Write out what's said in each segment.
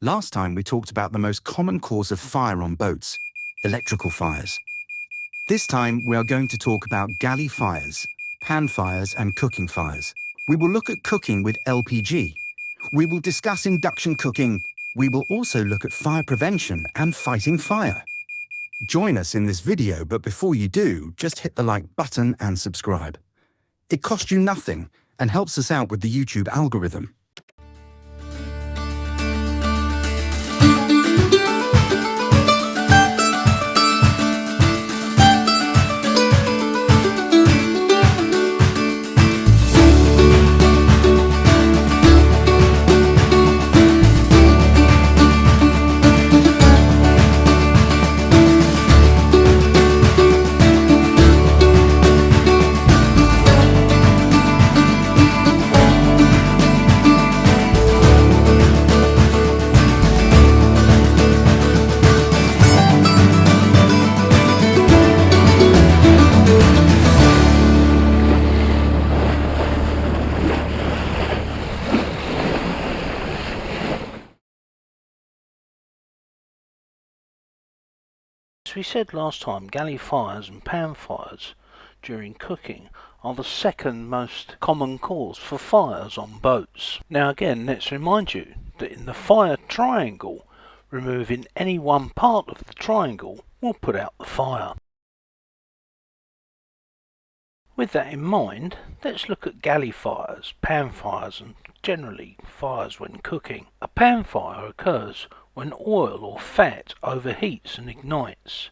Last time we talked about the most common cause of fire on boats, electrical fires. This time we are going to talk about galley fires, pan fires and cooking fires. We will look at cooking with LPG. We will discuss induction cooking. We will also look at fire prevention and fighting fire. Join us in this video, but before you do, just hit the like button and subscribe. It costs you nothing and helps us out with the YouTube algorithm. As we said last time, galley fires and pan fires during cooking are the second most common cause for fires on boats. Now again, let's remind you that in the fire triangle, removing any one part of the triangle will put out the fire. With that in mind, let's look at galley fires, pan fires and generally fires when cooking. A pan fire occurs when oil or fat overheats and ignites.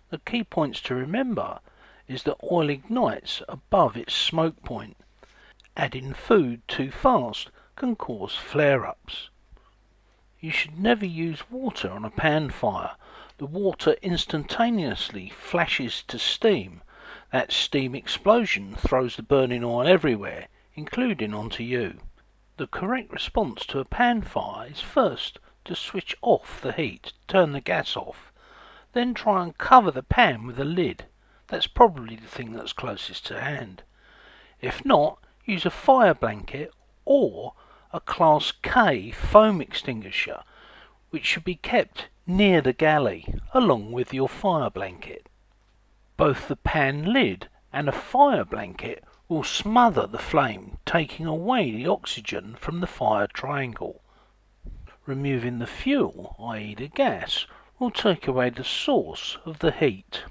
The key points to remember is that oil ignites above its smoke point. Adding food too fast can cause flare-ups. You should never use water on a pan fire. The water instantaneously flashes to steam. That steam explosion throws the burning oil everywhere, including onto you. The correct response to a pan fire is first to switch off the heat, turn the gas off, then try and cover the pan with a lid. That's probably the thing that's closest to hand. If not, use a fire blanket or a Class K foam extinguisher, which should be kept near the galley along with your fire blanket. Both the pan lid and a fire blanket will smother the flame, taking away the oxygen from the fire triangle. Removing the fuel, i.e. the gas, will take away the source of the heat.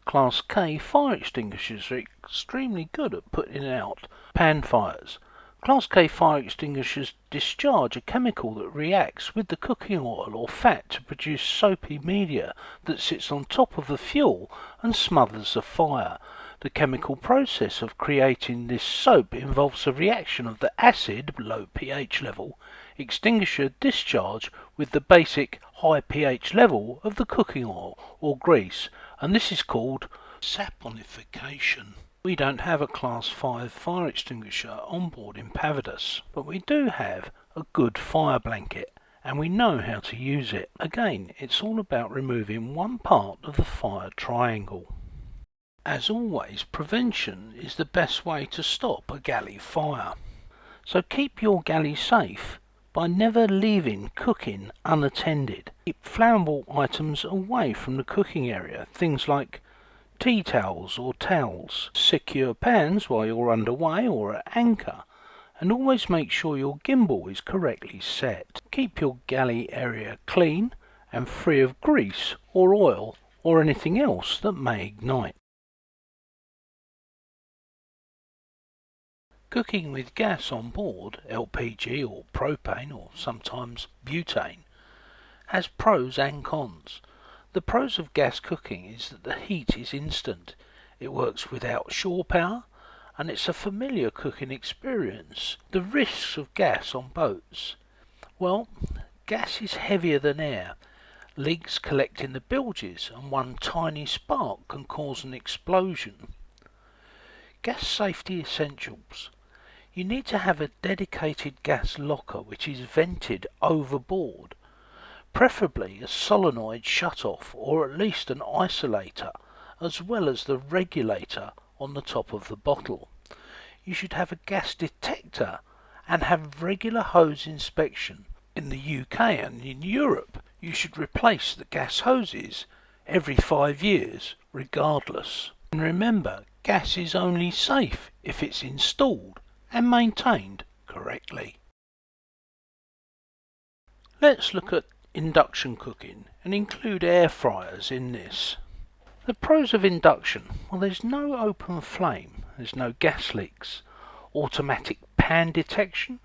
Class K fire extinguishers are extremely good at putting out pan fires. Class K fire extinguishers discharge a chemical that reacts with the cooking oil or fat to produce soapy media that sits on top of the fuel and smothers the fire. The chemical process of creating this soap involves a reaction of the acid, low pH level, extinguisher discharge with the basic high pH level of the cooking oil or grease, and this is called saponification. We don't have a Class 5 fire extinguisher on board Impavidus, but we do have a good fire blanket and we know how to use it. Again, it's all about removing one part of the fire triangle. As always, prevention is the best way to stop a galley fire. So keep your galley safe by never leaving cooking unattended. Keep flammable items away from the cooking area, things like tea towels or towels. Secure pans while you're underway or at anchor, and always make sure your gimbal is correctly set. Keep your galley area clean and free of grease or oil or anything else that may ignite. Cooking with gas on board, LPG or propane or sometimes butane, has pros and cons. The pros of gas cooking is that the heat is instant, it works without shore power, and it's a familiar cooking experience. The risks of gas on boats: well, gas is heavier than air. Leaks collect in the bilges and one tiny spark can cause an explosion. Gas safety essentials: you need to have a dedicated gas locker which is vented overboard, preferably a solenoid shut-off or at least an isolator, as well as the regulator on the top of the bottle. You should have a gas detector and have regular hose inspection. In the UK and in Europe, you should replace the gas hoses every 5 years, regardless. And remember, gas is only safe if it's installed and maintained correctly. Let's look at induction cooking and include air fryers in this. The pros of induction: well, there's no open flame, there's no gas leaks, automatic pan detection,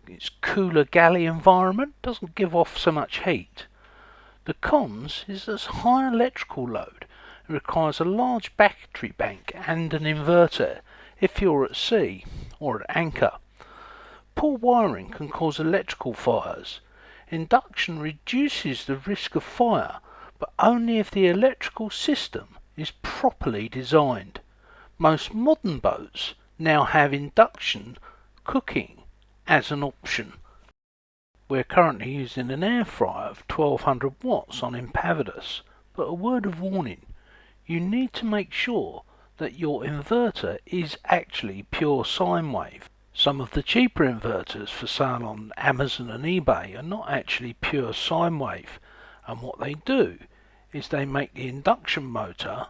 it's cooler galley environment, doesn't give off so much heat. The cons is there's high electrical load, it requires a large battery bank and an inverter if you're at sea or at anchor. Poor wiring can cause electrical fires. Induction reduces the risk of fire, but only if the electrical system is properly designed. Most modern boats now have induction cooking as an option. We're currently using an air fryer of 1200 watts on Impavidus, but a word of warning: you need to make sure that your inverter is actually pure sine wave. Some of the cheaper inverters for sale on Amazon and eBay are not actually pure sine wave, and what they do is they make the induction motor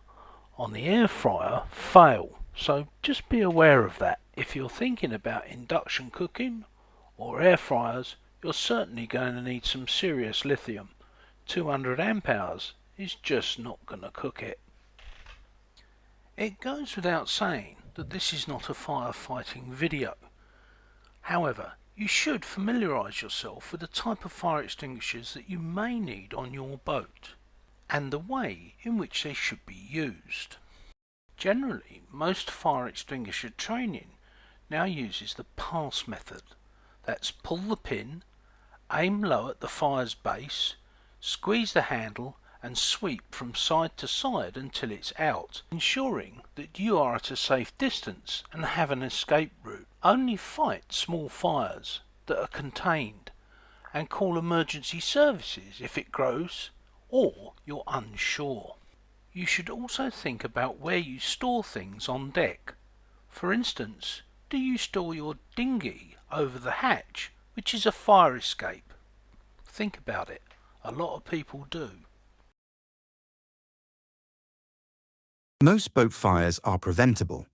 on the air fryer fail. So just be aware of that. If you're thinking about induction cooking or air fryers, you're certainly going to need some serious lithium. 200 amp hours is just not going to cook it. It goes without saying that this is not a firefighting video. However, you should familiarise yourself with the type of fire extinguishers that you may need on your boat and the way in which they should be used. Generally, most fire extinguisher training now uses the pass method. That's pull the pin, aim low at the fire's base, squeeze the handle and sweep from side to side until it's out, ensuring that you are at a safe distance and have an escape route. Only fight small fires that are contained and call emergency services if it grows or you're unsure. You should also think about where you store things on deck. For instance, do you store your dinghy over the hatch, which is a fire escape? Think about it. A lot of people do. Most boat fires are preventable.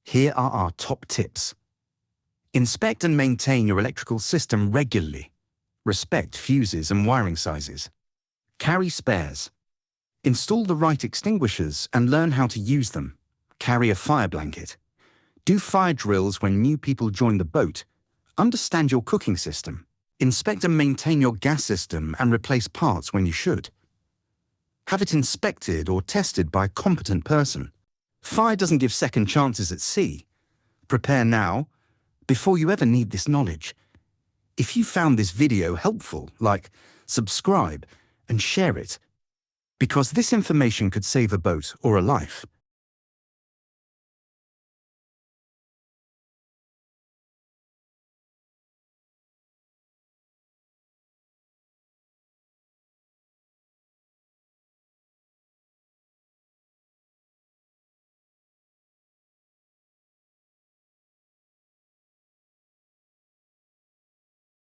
Here are our top tips. Inspect and maintain your electrical system regularly. Respect fuses and wiring sizes. Carry spares. Install the right extinguishers and learn how to use them. Carry a fire blanket. Do fire drills when new people join the boat. Understand your cooking system. Inspect and maintain your gas system and replace parts when you should. Have it inspected or tested by a competent person. Fire doesn't give second chances at sea. Prepare now, before you ever need this knowledge. If you found this video helpful, subscribe and share it, because this information could save a boat or a life.